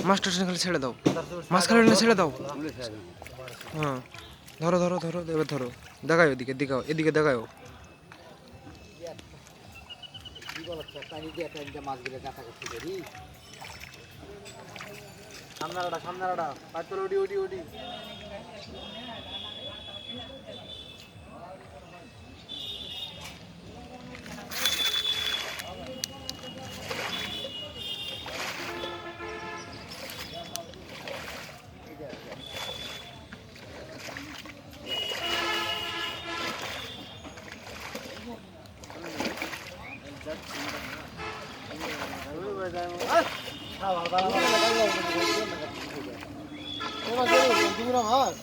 মাছটা খালি ছেড়ে দাও, মাছ খালি ছেড়ে দাও। হ্যাঁ ধরো ধরো ধরো, এবার ধরো, দেখাও এদিকে, দেখাও এদিকে, দেখাও। সামনারাটা সামনারাটা পাঁচ ওডি ওডি ওডি মাছ